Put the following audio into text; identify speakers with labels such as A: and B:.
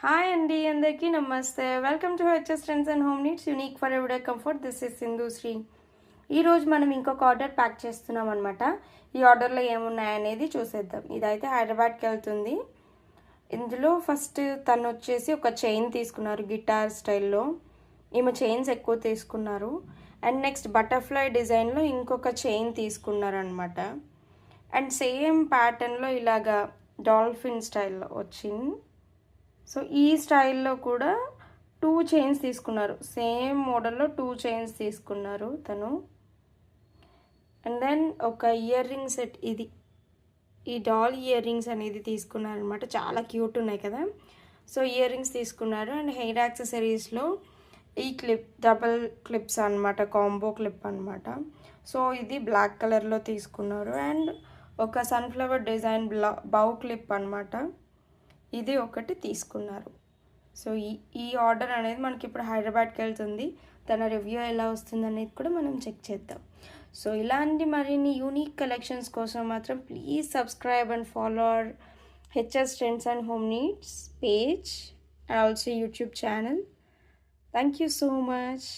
A: Hi అండి, అందరికీ నమస్తే. Welcome to HS Trends and Home Needs unique for everyday comfort. This is Sindhushree. ఈరోజు మనం ఇంకొక ఆర్డర్ ప్యాక్ చేస్తున్నాం అనమాట. ఈ ఆర్డర్లో ఏమున్నాయనేది చూసేద్దాం. ఇదైతే హైదరాబాద్కి వెళ్తుంది. ఇందులో ఫస్ట్ తను వచ్చేసి ఒక చైన్ తీసుకున్నారు గిటార్ స్టైల్లో. ఈమె చైన్స్ ఎక్కువ తీసుకున్నారు. అండ్ నెక్స్ట్ బటర్ఫ్లై డిజైన్లో ఇంకొక చైన్ తీసుకున్నారనమాట. అండ్ సేమ్ ప్యాటర్న్లో ఇలాగా డాల్ఫిన్ స్టైల్లో వచ్చింది. సో ఈ స్టైల్లో కూడా 2 చైన్స్ తీసుకున్నారు. సేమ్ మోడల్లో 2 చైన్స్ తీసుకున్నారు తను. అండ్ దెన్ ఒక ఇయర్ రింగ్ సెట్, ఇది ఈ డాల్ ఇయర్ రింగ్స్ అనేది తీసుకున్నారు అనమాట. చాలా క్యూట్ ఉన్నాయి కదా. సో ఇయర్ రింగ్స్ తీసుకున్నారు. అండ్ హెయిర్ యాక్సెసరీస్లో ఈ క్లిప్, డబల్ క్లిప్స్ అనమాట, కాంబో క్లిప్ అనమాట. సో ఇది బ్లాక్ కలర్లో తీసుకున్నారు. అండ్ ఒక సన్ఫ్లవర్ డిజైన్ బౌ క్లిప్ అనమాట, ఇది ఒకటి తీసుకున్నారు. సో ఈ ఆర్డర్ అనేది మనకి ఇప్పుడు హైదరాబాద్కి వెళ్తుంది. తన రివ్యూ ఎలా వస్తుంది అనేది కూడా మనం చెక్ చేద్దాం. సో ఇలాంటి మరిన్ని యూనిక్ కలెక్షన్స్ కోసం మాత్రం please subscribe and follow our HS Trends and Home Needs page and also YouTube channel. Thank you so much.